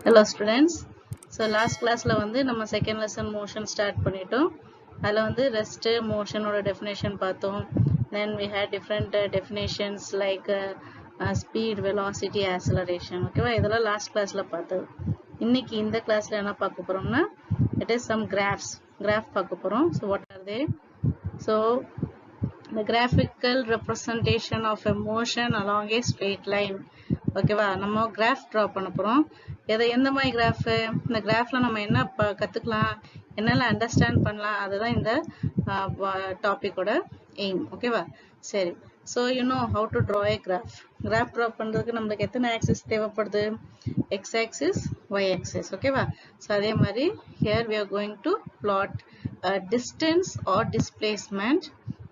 Hello students. So last class la வந்து நம்ம second lesson motion start பண்ணிட்டோம். அதுல வந்து rest motion ஓட definition பார்த்தோம். Then we had different definitions like speed, velocity, acceleration. ஓகேவா இதெல்லாம் last classல பார்த்தோம். இன்னைக்கு இந்த classல என்ன பார்க்க போறோம்னா it is some graphs. Graph பார்க்க போறோம். So what are they? So the graphical representation of a motion along a straight line. ஓகேவா நம்ம கிராஃப் டிரா பண்ண போறோம். எந்த மாதிரி கிராஃப்? இந்த கிராஃப்ல நம்ம என்ன கத்துக்கலாம், என்னெல்லாம் அண்டர்ஸ்டாண்ட் பண்ணலாம், அதுதான் இந்த டாபிக்கோட எய்ம். ஓகேவா சரி. So you know how to draw a graph. Graph draw பண்றதுக்கு நம்மளுக்கு எத்தனை ஆக்சிஸ் தேவைப்படுது? X axis, y axis. ஓகேவா ஸோ அதே மாதிரி here we are going to plot distance or displacement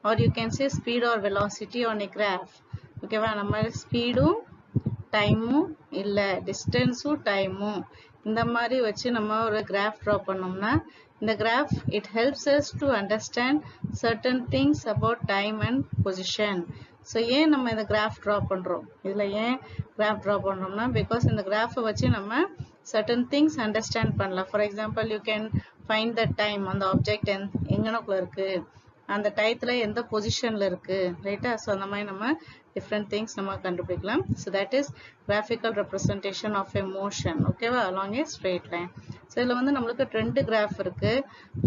or you can say speed or velocity on a graph. ஓகேவா நம்ம ஸ்பீடும் டைமும் இல்ல டிஸ்டன்ஸும் டைமும் இந்த மாதிரி வச்சு நம்ம ஒரு கிராஃப் ட்ரா பண்ணோம்னா இந்த graph it helps us to understand certain things about time and position. So ஏன் நம்ம இந்த கிராஃப் ட்ரா பண்றோம்? இதுல ஏன் கிராஃப் ட்ரா பண்றோம்னா பிகாஸ் இந்த கிராஃபை வச்சு நம்ம certain things understand பண்ணலாம். For example you can find the time, அந்த ஆப்ஜெக்ட் எங்கனக்குள்ள இருக்கு, அந்த டயத்துல எந்த பொசிஷன்ல இருக்கு, ரைட்டா? ஸோ அந்த மாதிரி நம்ம different things நம்ம கண்டுபிடிக்கலாம். So that is graphical representation of a motion. ஓகேவா along a straight line. So இதுல வந்து நம்மளுக்கு ரெண்டு கிராஃப் இருக்கு.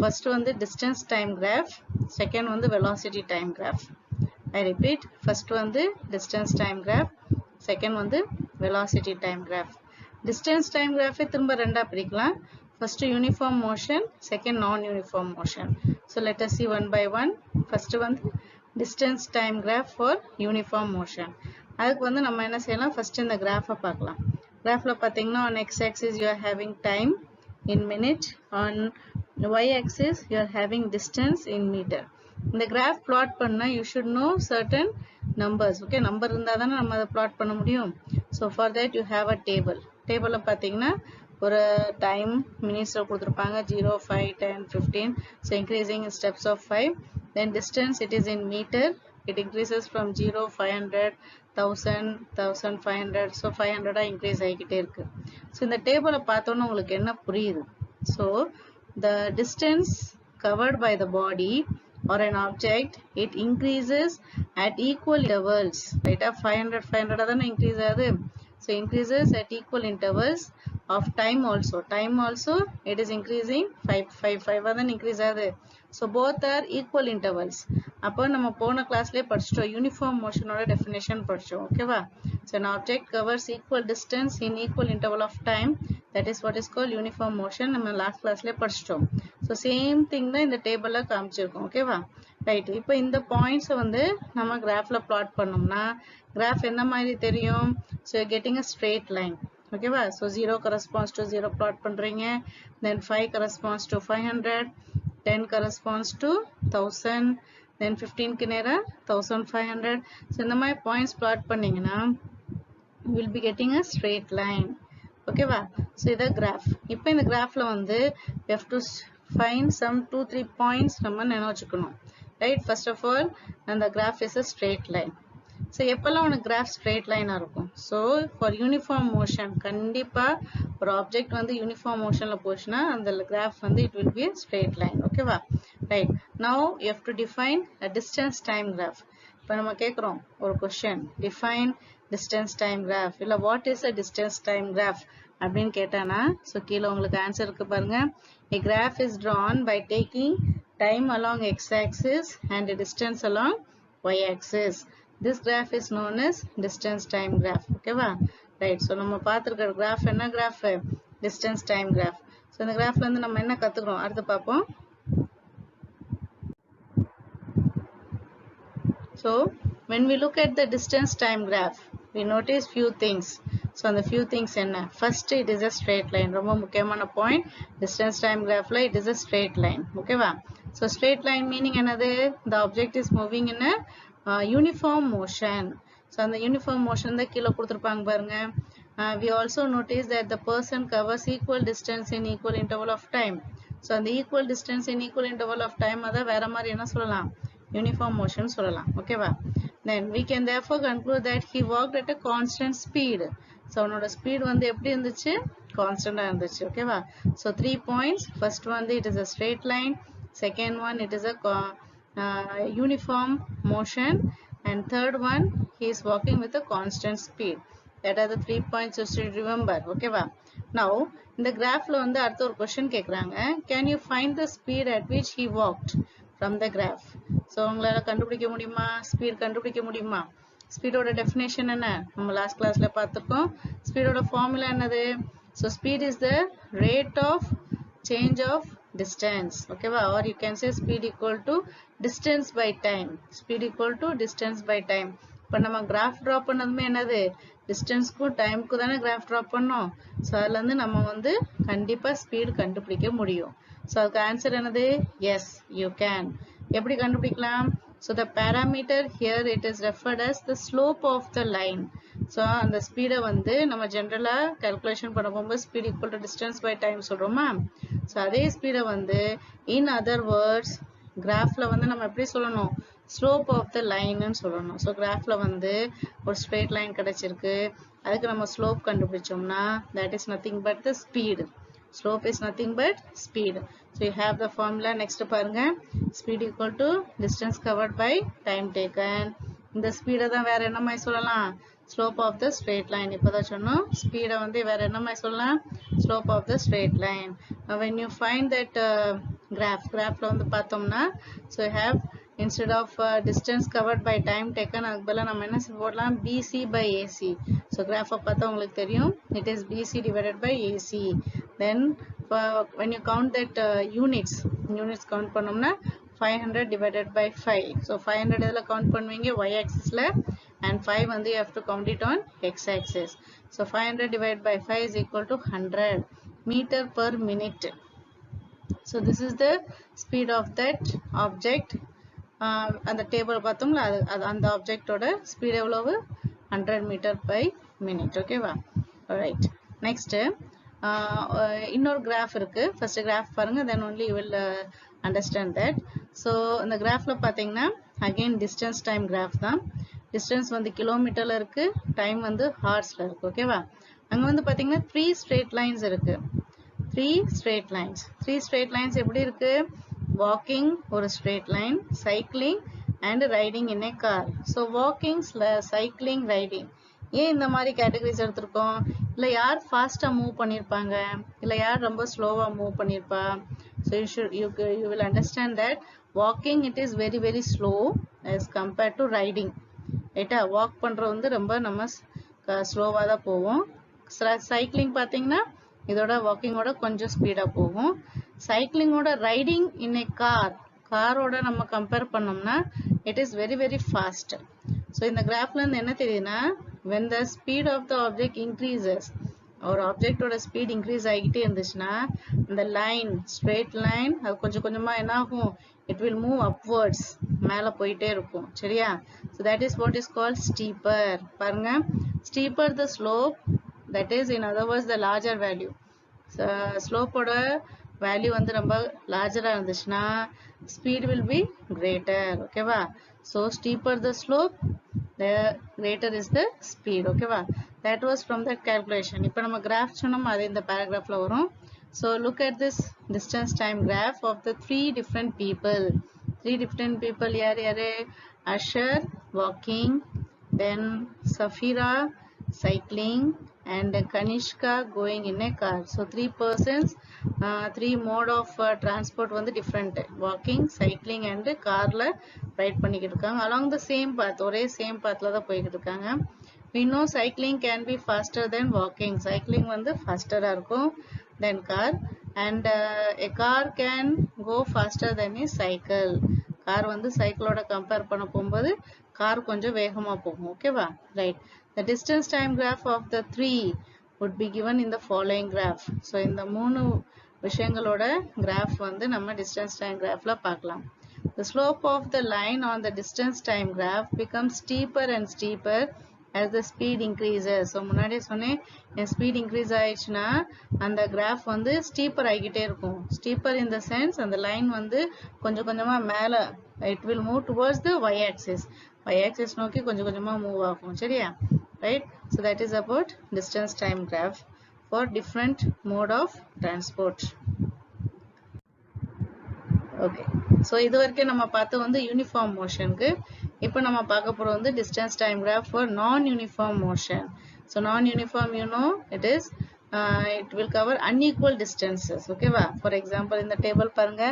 ஃபர்ஸ்ட் வந்து distance time graph, செகண்ட் வந்து velocity time graph. I repeat, first வந்து distance time graph, செகண்ட் வந்து velocity time graph. distance time graph திரும்ப ரெண்டா பிரிக்கலாம். First uniform motion, second non-uniform motion. So let us see one by one. First one distance time graph for uniform motion. அதுக்கு வந்து நம்ம என்ன செய்யலாம், first இந்த graph பார்க்கலாம். Graphல பாத்தீங்கன்னா on x axis you are having time in minute, on y axis you are having distance in meter. இந்த graph plot பண்ணா you should know certain numbers. Okay, number இருந்தா தானே நம்ம அதை plot பண்ண முடியும். So for that you have a table. Tableல பாத்தீங்கன்னா ஒரு டைம் மினிட்ஸ்ல கொடுத்திருப்பாங்க 0, 5, 10, 15. So increasing in steps of 5. Then distance it is in meter. It increases from 0, 500, 1000, 1500. So 500 increase ஆகிக்கிட்டே இருக்கு. So இந்த டேபிளை பார்த்தோன்னா உங்களுக்கு என்ன புரியுது? So the distance covered by the body or an object, it increases at equal intervals. Right? 500 தானே increase ஆகுது. So increases at equal intervals of time also. Time also it is increasing 5 தான் increase ஆகுது. So both are equal intervals. அப்போ நம்ம போன கிளாஸ்லயே படிச்சிட்டோம், uniform மோஷனோட definition படிச்சோம். ஓகேவா? So an object covers equal distance in equal interval of time. That is what is called uniform motion. நம்ம last கிளாஸ்லயே படிச்சிட்டோம். So same thing தான் இந்த டேபிள்ல காமிச்சிருக்கோம். ஓகேவா? ரைட். இப்போ இந்த பாயிண்ட்ஸ் வந்து நம்ம கிராஃப்ல பிளாட் பண்ணோம்னா கிராஃப் என்ன மாதிரி தெரியும்? So you're getting a straight line. ஓகேவா? So 0 corresponds to 0 plot பண்றீங்க. Then 5 corresponds to 500. 10 corresponds to 1000. Then 15 க்கு நேரா 1500. So இந்த மாதிரி points plot பண்ணீங்கன்னா you will be getting a straight line. ஓகேவா? So இது graph. இப்போ இந்த graphல வந்து we have to find some 2-3 points நம்ம நினைச்சுக்கணும். Right? First of all, and the graph is a straight line. So எப்பெல்லாம் உனக்கு கிராஃப் ஸ்ட்ரெயிட் லைனா இருக்கும்? So for uniform motion கண்டிப்பா ஒரு ஆப்ஜெக்ட் வந்து யூனிஃபார்ம் மோஷன்ல போச்சுன்னா அந்த கிராஃப் வந்து it will be a straight line. ஓகேவா? Right. Now you have to define a distance time graph. இப்போ நம்ம கேக்குறோம் ஒரு question, define distance time graph. இல்ல what is a distance time graph அப்படின்னு கேட்டானா so கீழே உங்களுக்கு ஆன்சர் இருக்கு பாருங்க. A graph is drawn by taking time along x axis and a distance along y axis. This graph is known as distance time graph. ஓகேவா? Right. So நம்ம பார்த்துருக்கிற graph என்ன graph? distance time graph. So இந்த கிராஃப்ல இருந்து நம்ம என்ன கத்துக்கிறோம் அடுத்து பார்ப்போம். So when we look at the distance time graph, we notice few things. So அந்த few things என்ன? First it is a straight line. ரொம்ப முக்கியமான point. Distance time graphல it is a straight line. ஓகேவா? So straight line meaning என்னது? The object is moving in a uniform motion. So அந்த uniform motion தான் கீழே கொடுத்திருப்பாங்க பாருங்க. We also notice that the person covers equal distance in equal interval of time. So அந்த equal distance in equal interval of time அத வேற மாதிரி என்ன சொல்லலாம்? uniform motion சொல்லலாம். ஓகேவா? Then we can therefore conclude that he walked at a constant speed. So அவனோட speed வந்து எப்படி இருந்துச்சு? constant இருந்துச்சு ஓகேவா so 3 points first one it is a straight line second one it is a uniform motion and third one he is walking with a constant speed that are the 3 points you should remember ஓகேவா now இந்த கிராஃப்ல வந்து அடுத்த ஒரு question கேக்குறாங்க can you find the speed at which he walked from the graph so உங்களால கண்டுபிடிக்க முடியுமா speed கண்டுபிடிக்க முடியுமா ஸ்பீடோட டெஃபினேஷன் என்ன நம்ம லாஸ்ட் கிளாஸ்ல பார்த்திருக்கோம் ஸ்பீடோட ஃபார்முலா என்னது so speed is the rate of change of distance okay or you can say speed equal to distance by time speed equal to distance by time இப்ப நம்ம கிராஃப் டிரா பண்ணதுமே என்னது டிஸ்டன்ஸ்க்கும் டைம்க்கும் தானே கிராஃப் டிரா பண்ணோம் so அதுல இருந்து நம்ம வந்து கண்டிப்பா ஸ்பீட் கண்டுபிடிக்க முடியும் ஸோ அதுக்கு ஆன்சர் என்னது எஸ் யூ கேன் எப்படி கண்டுபிடிக்கலாம் so the parameter here it is referred as the slope of the line so அந்த ஸ்பீடை வந்து நம்ம ஜெனரலா கால்குலேஷன் பண்ண போகும்போது speed equal to distance by time சொல்றோமா so அதே ஸ்பீடை வந்து in other words கிராஃப்ல வந்து நம்ம எப்படி சொல்லணும் slope of the line ன்னு சொல்லணும் so கிராஃப்ல வந்து ஒரு straight line கிடைச்சிருக்கு அதுக்கு நம்ம slope கண்டுபிடிச்சோம்னா that is nothing but the speed slope is nothing but speed so you have the formula next பாருங்க speed equal to distance covered by time taken இந்த ஸ்பீடை தான் வேற என்ன மாதிரி சொல்லலாம் slope of the straight line இப்போதான் சொன்னோம் ஸ்பீடை வந்து வேற என்ன மாதிரி சொல்லலாம் slope of the straight line now when you find that graphல வந்து பார்த்தோம்னா so you have instead of distance covered by time taken அதுக்கு பதிலா நம்ம என்ன போடலாம் BC by AC so graph பார்த்தா உங்களுக்கு தெரியும் it is BC divided by AC then when you count that units count பண்ணோம்னா 500 divided by 5 so 500 இதல count பண்ணுவீங்க y axis ல and 5 வந்து you have to count it on x axis so 500 divided by 5 is equal to 100 meter per minute so this is the speed of that object அந்த table பார்த்தோம்ல அந்த ஆப்ஜெக்ட்டோட speed எவ்வளவு 100 metre by minute ஓகேவா right next இன்னொரு graph இருக்கு first graph பாருங்க then only you will understand that so இந்த கிராஃப்ல பாத்தீங்கன்னா again distance time graph தான் distance வந்து கிலோமீட்டர்ல இருக்கு டைம் வந்து ஹார்ஸ்ல இருக்கு ஓகேவா அங்க வந்து பாத்தீங்கன்னா 3 straight lines இருக்கு 3 straight lines எப்படி இருக்கு walking or a straight line cycling and riding in a car so walking cycling riding ஏன் இந்த மாதிரி கேட்டகரிஸ் எடுத்துறோம் இல்ல யார் ஃபாஸ்டா மூவ் பண்ணிருப்பாங்க இல்ல யார் ரொம்ப ஸ்லோவா move பண்ணிருப்பா so you will understand that walking it is very very slow as compared to riding ரைட்டா வாக் பண்றது வந்து ரொம்ப நம்ம ஸ்லோவா தான் போவோம் சைக்கிளிங் பாத்தீங்கன்னா இதோட வாக்கிங்கோட கொஞ்சம் ஸ்பீடா போகும் சைக்கிளிங்கோட ரைடிங் இன் ஏ காரோட நம்ம கம்பேர் பண்ணோம்னா it is very very fast so இந்த கிராஃப்ல இருந்து என்ன தெரியுதுன்னா when the speed of the object increases ஒரு ஆப்ஜெக்டோட ஸ்பீட் இன்க்ரீஸ் ஆகிட்டே இருந்துச்சுன்னா இந்த லைன் ஸ்ட்ரெயிட் லைன் அது கொஞ்சம் கொஞ்சமா என்ன ஆகும் இட் வில் மூவ் அப்வர்ட்ஸ் மேல போயிட்டே இருக்கும் சரியா so that is what is called steeper பாருங்க steeper the slope that is in other words the larger value slope ஓட வேல்யூ வந்து ரொம்ப லார்ஜரா இருந்துச்சுன்னா speed will be greater ஓகேவா so steeper the slope the greater is the speed ஓகேவா that was from that calculation இப்போ நம்ம graph சொன்னோம் அது இந்த paragraphல வரும் so look at this distance time graph of the three different people யார் Asher walking then Safira cycling and Kanishka going in a car so three persons three mode of transport வந்து different walking cycling and carல ride பண்ணிக்கிட்டு இருக்காங்க along the same path ஒரே same pathல தான் போயிட்டு இருக்காங்க we know cycling can be faster than walking cycling வந்து faster இருக்கும் than car and a car can go faster than a cycle car வந்து சைக்கிளோட compare பண்ண போகும்போது கார் கொஞ்சம் வேகமா போகும் ஓகேவா right the distance time graph of the three would be given in the following graph so இந்த மூணு விஷயங்களோட graph வந்து நம்ம distance time graphல பார்க்கலாம் the slope of the line on the distance time graph becomes steeper and steeper as the speed increases so முன்னாடியே சொன்னேன் speed increase ஆயிடுச்சுன்னா அந்த graph வந்து steeper ஆகிட்டே இருக்கும் steeper in the sense அந்த line வந்து கொஞ்சம் கொஞ்சமா மேல it will move towards the y axis நோக்கி கொஞ்சம் கொஞ்சமா மூவ் ஆகும் சரியா right so that is about distance time graph for different mode of transport. Okay, so இது வரைக்கும் நம்ம பார்த்து வந்து யூனிஃபார்ம் மோஷனுக்கு. இப்போ நம்ம பார்க்க போறது வந்து distance time graph for non-uniform motion. So non-uniform, you know, it will cover unequal distances. Okay va? For example, in the table பாருங்க,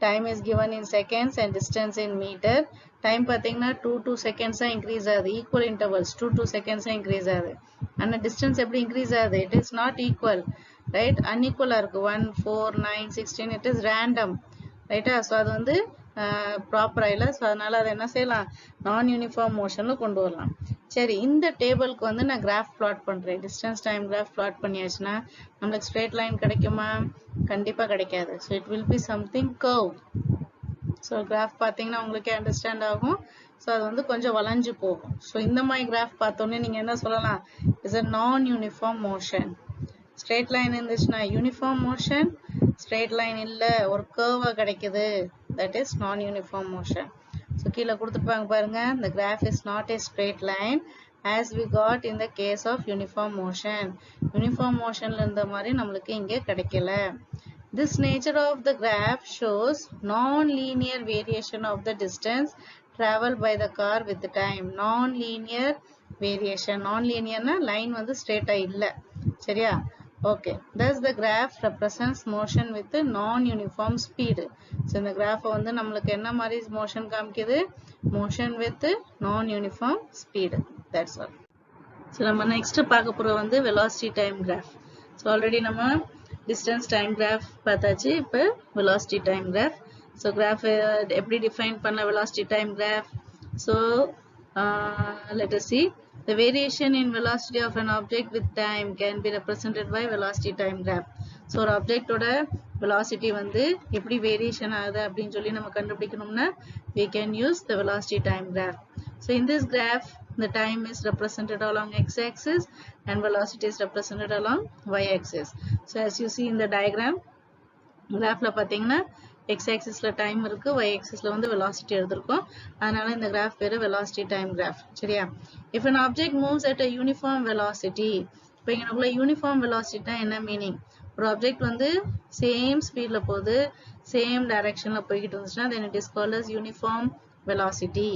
time is given in seconds and distance in meter. Time பார்த்தீங்கன்னா 2 seconds increase ஆகுது. Equal intervals 2 seconds increase ஆகுது. ஆனா distance எப்படி increase ஆகுது? It is not equal, right? Unequal இருக்கு. 1, 4, 9, 16. It is random. ரைட்டா? So அது வந்து ப்ராப்பராக இல்லை. ஸோ அதனால அதை என்ன செய்யலாம், நான் யூனிஃபார்ம் மோஷனில் கொண்டு வரலாம். சரி, இந்த டேபிளுக்கு வந்து நான் கிராஃப் பிளாட் பண்ணுறேன். டிஸ்டன்ஸ் டைம் கிராஃப் பிளாட் பண்ணியாச்சுன்னா நம்மளுக்கு ஸ்ட்ரெயிட் லைன் கிடைக்குமா? கண்டிப்பாக கிடைக்காது. So it will be something curve. So graph பார்த்தீங்கன்னா உங்களுக்கே அண்டர்ஸ்டாண்ட் ஆகும். ஸோ அது வந்து கொஞ்சம் வளைஞ்சு போகும். ஸோ இந்த மாதிரி கிராஃப் பார்த்தோன்னே நீங்கள் என்ன சொல்லலாம், இட்ஸ் அ நான் யூனிஃபார்ம் மோஷன். ஸ்ட்ரெயிட் லைன் இருந்துச்சுன்னா யூனிஃபார்ம் மோஷன், ஸ்ட்ரெயிட் லைன் இல்லை ஒரு கர்வா கிடைக்குது, தட் இஸ் நான் யூனிஃபார்ம் மோஷன். ஸோ கீழே கொடுத்துருப்பாங்க பாருங்க, the graph is not a straight line as we got in the case of uniform motion. Uniform மோஷன்ல இருந்த மாதிரி நம்மளுக்கு இங்கே கிடைக்கல. This nature of the graph shows non-linear variation of the distance traveled by the car with the time. Non-linear variation. Non-linear na line வந்து straight-ஆ இல்லை, சரியா? Okay, thus the graph represents motion with non-uniform speed. So இந்த graph வந்து நம்மளுக்கு என்ன மாதிரி motion காமிக்குது? Motion with non-uniform speed. That's all. So நம்ம next பார்க்க போறது வந்து velocity time graph. So already நம்ம distance time graph பார்த்தாச்சு. இப்போ velocity time graph. So graph எப்படி define பண்ண velocity time graph? So let us see. The variation in velocity of an object with time can be represented by velocity time graph. So ஒரு object ஓட velocity வந்து எப்படி variation ஆகுது அப்படின்னு சொல்லி நம்ம கண்டுபிடிக்கணும்னா we can use the velocity time graph. So in this graph the time is represented along x-axis and velocity is represented along y-axis. So as you see in the diagram, graphல பார்த்தீங்கன்னா x-axisல time இருக்கு, y-axisல வந்து velocity எடுத்திருக்கோம். அதனால இந்த graph பேரு velocity time graph. சரியா? If an object moves at a uniform velocity, இப்போ இங்கனக்குள்ள uniform velocity என்ன மீனிங்? ஒரு object வந்து same speedல போகுது, same directionல போய்கிட்டு இருந்துச்சுன்னா then it is called as uniform velocity.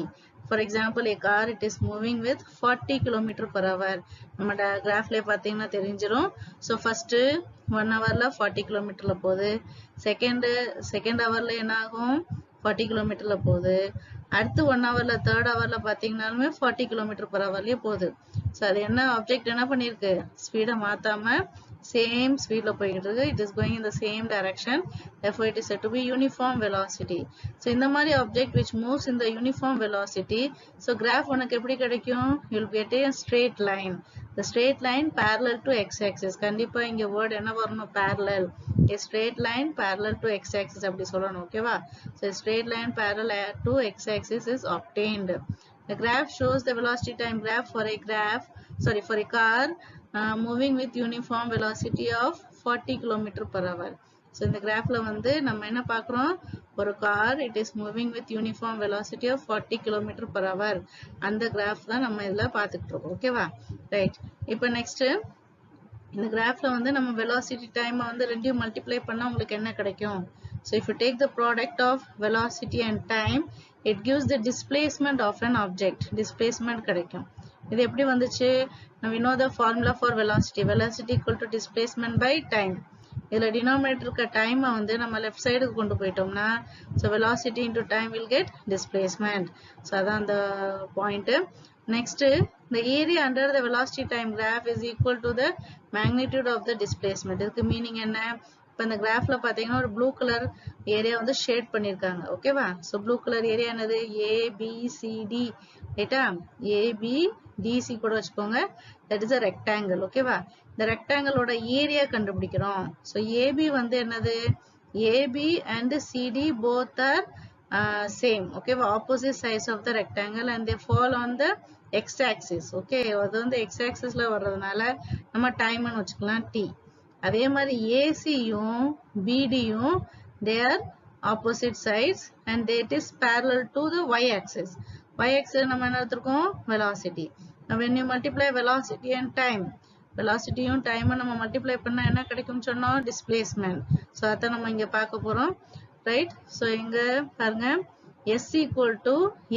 For example, a car, it is moving with 40 km per hour. நம்ம கிராஃப்ல பார்த்தீங்கன்னா தெரிஞ்சிரும். ஸோ ஃபர்ஸ்ட் 1 ஹவர்ல 40 கிலோமீட்டர்ல போகுது, செகண்ட் ஹவர்ல என்ன ஆகும் 40 கிலோமீட்டர்ல போகுது, அடுத்து 1 ஹவர்ல தேர்ட் ஹவர்ல பார்த்தீங்கன்னாலுமே 40 கிலோமீட்டர் per hourலயே போகுது. ஸோ அது என்ன ஆப்ஜெக்ட் என்ன பண்ணிருக்கு, ஸ்பீடை மாத்தாம same speedல போயிட்டு இருக்கு. It is going in the same direction. Therefore, it is said to be uniform velocity. So இந்த மாதிரி object which moves in the uniform velocity. So graph உனக்கு எப்படி கிடைக்கும்? You will get a straight line. The straight line parallel to x-axis. கண்டிப்பா இங்க word என்ன வரணும்? Parallel. A straight line parallel to x-axis அப்படி சொல்லணும். ஓகேவா? So a straight line parallel to x-axis is obtained. The graph shows the velocity time graph for a car moving with uniform velocity of 40 km per hour. So இந்த கிராஃப்ல வந்து நம்ம என்ன பார்க்கிறோம், ஒரு car it is moving with uniform velocity of 40 km per hour. அந்த graph தான் நம்ம இதுல பார்த்துட்டு இருக்கோம். ஓகேவா? ரைட். இப்போ நெக்ஸ்ட் இந்த கிராஃப்ல வந்து நம்ம velocity time வந்து ரெண்டையும் மல்டிப்ளை பண்ணா உங்களுக்கு என்ன கிடைக்கும்? So if you take the product of velocity and time, it gives the displacement of an object. Displacement கிடைக்கும். இது எப்படி வந்துச்சு? Now we know the formula for velocity. Velocity equal to displacement by time. இதுல denominator இருக்க time வந்து நம்ம left side க்கு கொண்டு போயிட்டோம்னா so velocity into time will get displacement. So அதான் அந்த point. Next, the area under the velocity time graph is equal to the magnitude of the displacement. இதுக்கு மீனிங் என்ன? இப்போ இந்த கிராஃப்ல பாத்தீங்கன்னா ஒரு ப்ளூ கலர் ஏரியா வந்து ஷேட் பண்ணிருக்காங்க. ஓகேவா? ஸோ ப்ளூ கலர் ஏரியா என்னது? ABCD. ரைட்டா? ABDC கூட வச்சுக்கோங்க. That is a rectangle. ஓகேவா? இந்த ரெக்டாங்கிளோட ஏரியா கண்டுபிடிக்கிறோம். ஸோ AB வந்து என்னது? AB and CD both are same. ஓகேவா? Opposite sides of the rectangle and they fall on the x-axis. Okay, அது வந்து x-axisல வர்றதுனால நம்ம டைம்னு வச்சுக்கலாம் T. அதே மாதிரி ACயும் BDயும் they are opposite sides and that is parallel to the y-axis. Y-axis நம்ம என்ன எடுத்துருக்கோம்? Velocity. Now when you multiply velocity and time, வெலாசிட்டியும் டைம் நம்ம மல்டிப்ளை பண்ணா என்ன கிடைக்கும்னு சொன்னோம், டிஸ்பிளேஸ்மெண்ட். ஸோ அதை நம்ம இங்க பார்க்க போறோம், ரைட்? ஸோ இங்க பாருங்க, S equal to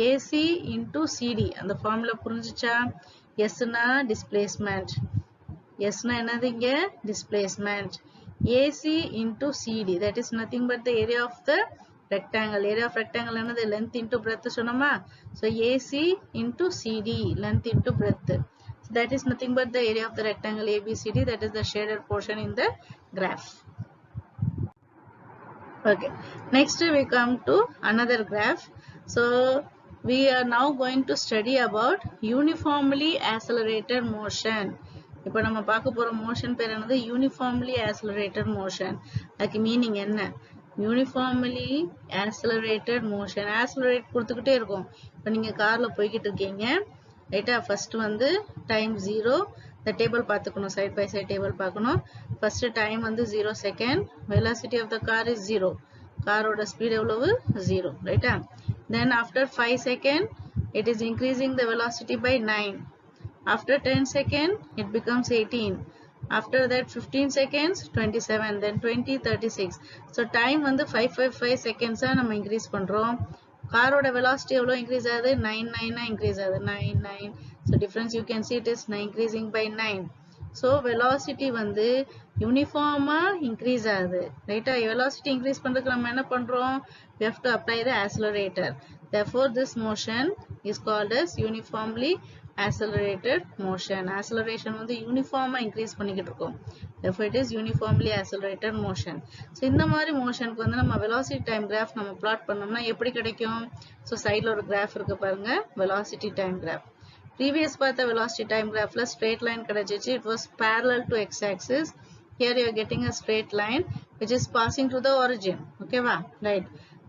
AC into CD. அந்த ஃபார்முலா புரிஞ்சுச்சா? S னா டிஸ்பிளேஸ்மெண்ட், S னா என்னது இங்க displacement, AC into CD, that is nothing but the area of the rectangle. Area of rectangle என்னது, length into breadth சொன்னோமா? So AC into CD, length into breadth. So that is nothing but the area of the rectangle ABCD, that is the shaded portion in the graph. Okay, next we come to another graph. So we are now going to study about uniformly accelerated motion. இப்போ நம்ம பார்க்க போற motion பேர் என்னது, uniformly accelerated motion. அதுக்கு meaning என்ன? Uniformly accelerated motion, accelerate கொடுத்துக்கிட்டே இருக்கும். இப்போ நீங்க கார்ல போய்கிட்டு இருக்கீங்க, ரைட்டா? ஃபர்ஸ்ட் வந்து டைம் 0, இந்த டேபிள் பார்த்துக்கணும், சைட் பை சைட் டேபிள் பார்க்கணும். ஃபர்ஸ்ட் டைம் வந்து 0 second, velocity of the car is 0, காரோட ஸ்பீட் எவ்வளவு 0, ரைட்டா? Then after 5 second it is increasing the velocity by 9. After 10 seconds it becomes 18. After that 15 seconds 27, then 20, 36. So time வந்து 555 seconds நம்ம increase பண்றோம். காரோட velocity எவ்வளவு increase ஆகுது, 9 increase ஆகுது, 9. So difference you can see it is increasing by 9. So velocity வந்து யூனிஃபார்மா increase ஆகுது, ரைட்டா? velocity increase பண்றதுக்கு நம்ம என்ன பண்றோம், we have to apply the accelerator. Therefore this motion is called as uniformly accelerated motion. Acceleration வந்து யூனிஃபார்மா increase பண்ணிக்கிட்டு இருக்கோம், therefore it is uniformly accelerated motion. So இந்த மாதிரி மோஷனுக்கு வந்து நம்ம velocity time graph நம்ம plot பண்ணோம்னா எப்படி கிடைக்கும்? So sideல ஒரு graph இருக்கு பாருங்க, velocity time graph. Previous பார்த்த velocity time graphல straight line கிடைச்சிச்சு, it was parallel to x axis. Here you are getting a straight line which is passing to the origin. ஓகேவா? ரைட்.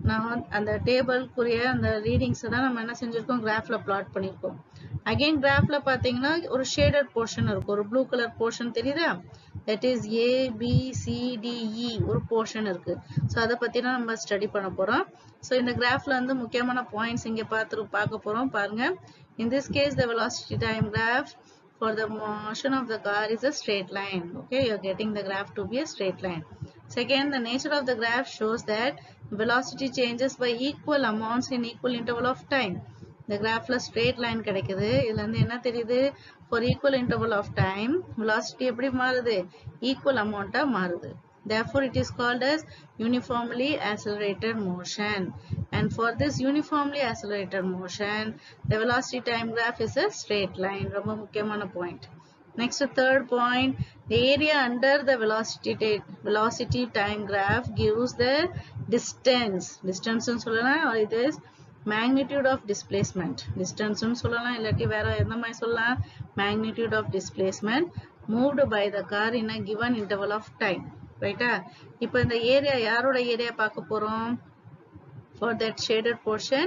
நான் அந்த டேபிள்க்குரிய அந்த ரீடிங்ஸ் தான் நம்ம என்ன செஞ்சிருக்கோம், கிராஃப்ல பிளாட் பண்ணிருக்கோம். அகைன் கிராஃப்ல பாத்தீங்கன்னா ஒரு ஷேடட் போர்ஷன் இருக்கும், ஒரு ப்ளூ கலர் போர்ஷன் தெரியுதா? தட் இஸ் ABCDE ஒரு போர்ஷன் இருக்கு. ஸோ அதை பத்தி தான் நம்ம ஸ்டடி பண்ண போறோம். ஸோ இந்த கிராஃப்ல வந்து முக்கியமான பாயிண்ட்ஸ் இங்க பார்க்க போறோம் பாருங்க. In this case the velocity time graph for the motion of the car is a straight line. Okay, you are getting the graph to be a straight line. Second, the nature of the graph shows that velocity changes by equal amounts in equal interval of time. The graphல straight line கிடைக்குது, இதுல இருந்து என்ன தெரியுது, for equal interval of time velocity எப்படி மாறுது, equal amount மாறுது. Therefore it is called as uniformly accelerated motion. And for this uniformly accelerated motion the velocity time graph is a straight line. ரொம்ப முக்கியமான point. Next, third point, the area under the velocity time graph gives the distance. Distance னு சொல்லலாம், or it is magnitude of displacement. Distance னு சொல்லலாம், இல்லாட்டி வேற எந்த மாதிரி சொல்லலாம், magnitude of displacement moved by the car in a given interval of time. ரைட்டா? இப்போ இந்த ஏரியா யாரோட ஏரியா பார்க்க போறோம், for that shaded portion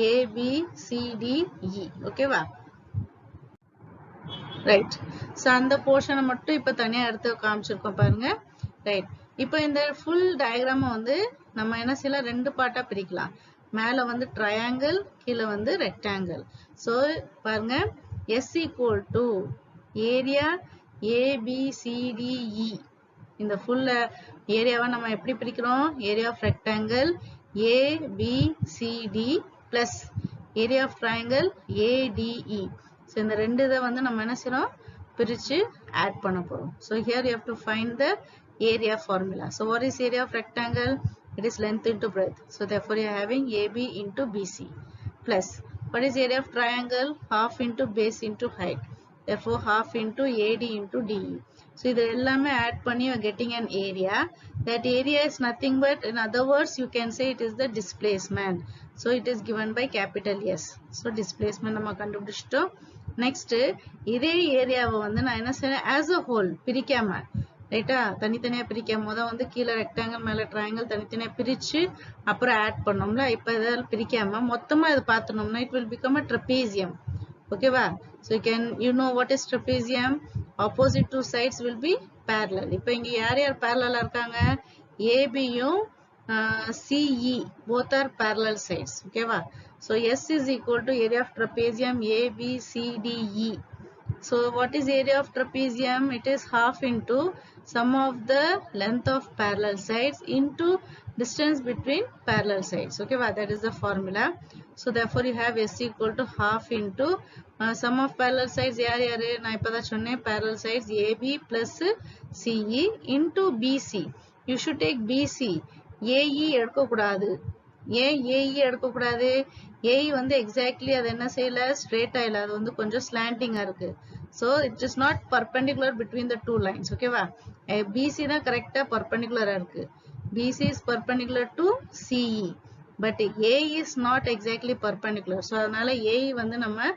ABCDE. ஓகேவா? ரைட். ஸோ அந்த போர்ஷனை மட்டும் இப்போ தனியாக எடுத்து காமிச்சிருக்கோம் பாருங்க. ரைட். இப்போ இந்த ஃபுல் டயக்ராமை வந்து நம்ம என்ன செய்யலாம், ரெண்டு பார்ட்டாக பிரிக்கலாம். மேலே வந்து ட்ரையாங்கிள், கீழே வந்து ரெக்டாங்கிள். ஸோ பாருங்க, S equal to area ABCDE. இந்த ஃபுல் ஏரியாவை நம்ம எப்படி பிரிக்கிறோம், area of rectangle ABCD plus area of triangle ADE. So இந்த ரெண்டு இதை வந்து நம்ம என்ன செய்யறோம், பிரிச்சு ஆட் பண்ண போறோம். So here you have to find the area formula. So what is area of rectangle? It is length into breadth. So therefore you are having AB into BC plus what is area of triangle? Half into base into height. Therefore half into AD into DE. So இது எல்லாமே add பண்ணி you are getting an area. That area is nothing but, in other words you can say it is the displacement. So it is given by capital S. So displacement நம்ம கண்டுபிடிச்சிட்டோம். Next இதே ஏரியாவை வந்து நான் என்ன செய்யறேன், as a whole பிரிக்காம, ரைட்டா? தனித்தனியா பிரிக்காம முதல் வந்து கீழே ரெக்டாங்கிள் மேல ட்ரையாங்கிள் தனித்தனியா பிரிச்சு அப்புறம் ஆட் பண்ணோம்ல, இப்ப இதெல்லாம் பிரிக்காம மொத்தமா இதை பார்த்தோம்னா it will become a trapezium. ஓகேவா? So you know what is trapezium? Opposite two sides will be parallel. இப்போ இங்க யார் யார் parallel இருக்காங்க, AB யும் CE both are parallel sides. ஓகேவா? So S is equal to area of trapezium ABCDE. So what is area of trapezium? It is half into sum of the length of parallel sides into distance between parallel sides. Okay, well, that is the formula. So therefore you have S equal to half into sum of parallel sides நான் இப்பதான் சொன்னேன் parallel sides AB plus CE into BC. You should take BC. AE எடுக்கக்கூடாது. ஏன் AE எடுக்கக்கூடாது? AE வந்து exactly அது என்ன செய்யல straight இல்ல, அது வந்து கொஞ்சம் slanting இருக்கு. So it is not perpendicular between the two lines. Okay வா? BC தான் correct perpendicular இருக்கு. BC is perpendicular to CE. But A is not exactly perpendicular. So அதனால AE வந்து நம்ம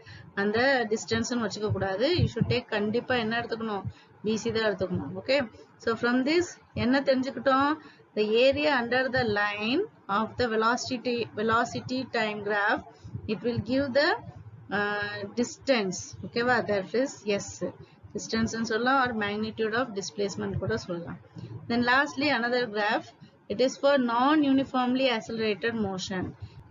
அந்த distance வச்சுக்க கூடாது. You should take கண்டிப்பா என்ன எடுத்துக்கணும்? BC தான் எடுத்துக்கணும். Okay. So from this என்ன தெரிஞ்சுக்கிட்டோம்? The area under the line of the velocity time graph, it will give the distance. Okay va? That is yes, distance ன்னு சொல்லலாம் or magnitude of displacement கூட சொல்லலாம். Then lastly another graph, it is for non-uniformly accelerated motion.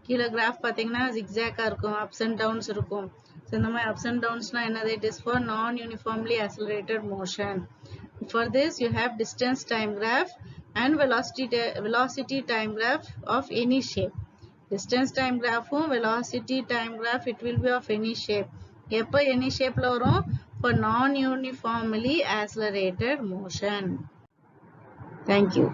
கீழே graph பார்த்தீங்கன்னா zigzag இருக்கும், ups and downs இருக்கும். So இந்த மாதிரி ups and downsனா என்னது? It is for non-uniformly accelerated motion. For this you have distance time graph and velocity time graph of any shape. Distance time graph velocity time graph, it will be of any shape. எப்ப any shape ல வரும்? For non-uniformly accelerated motion. Thank you.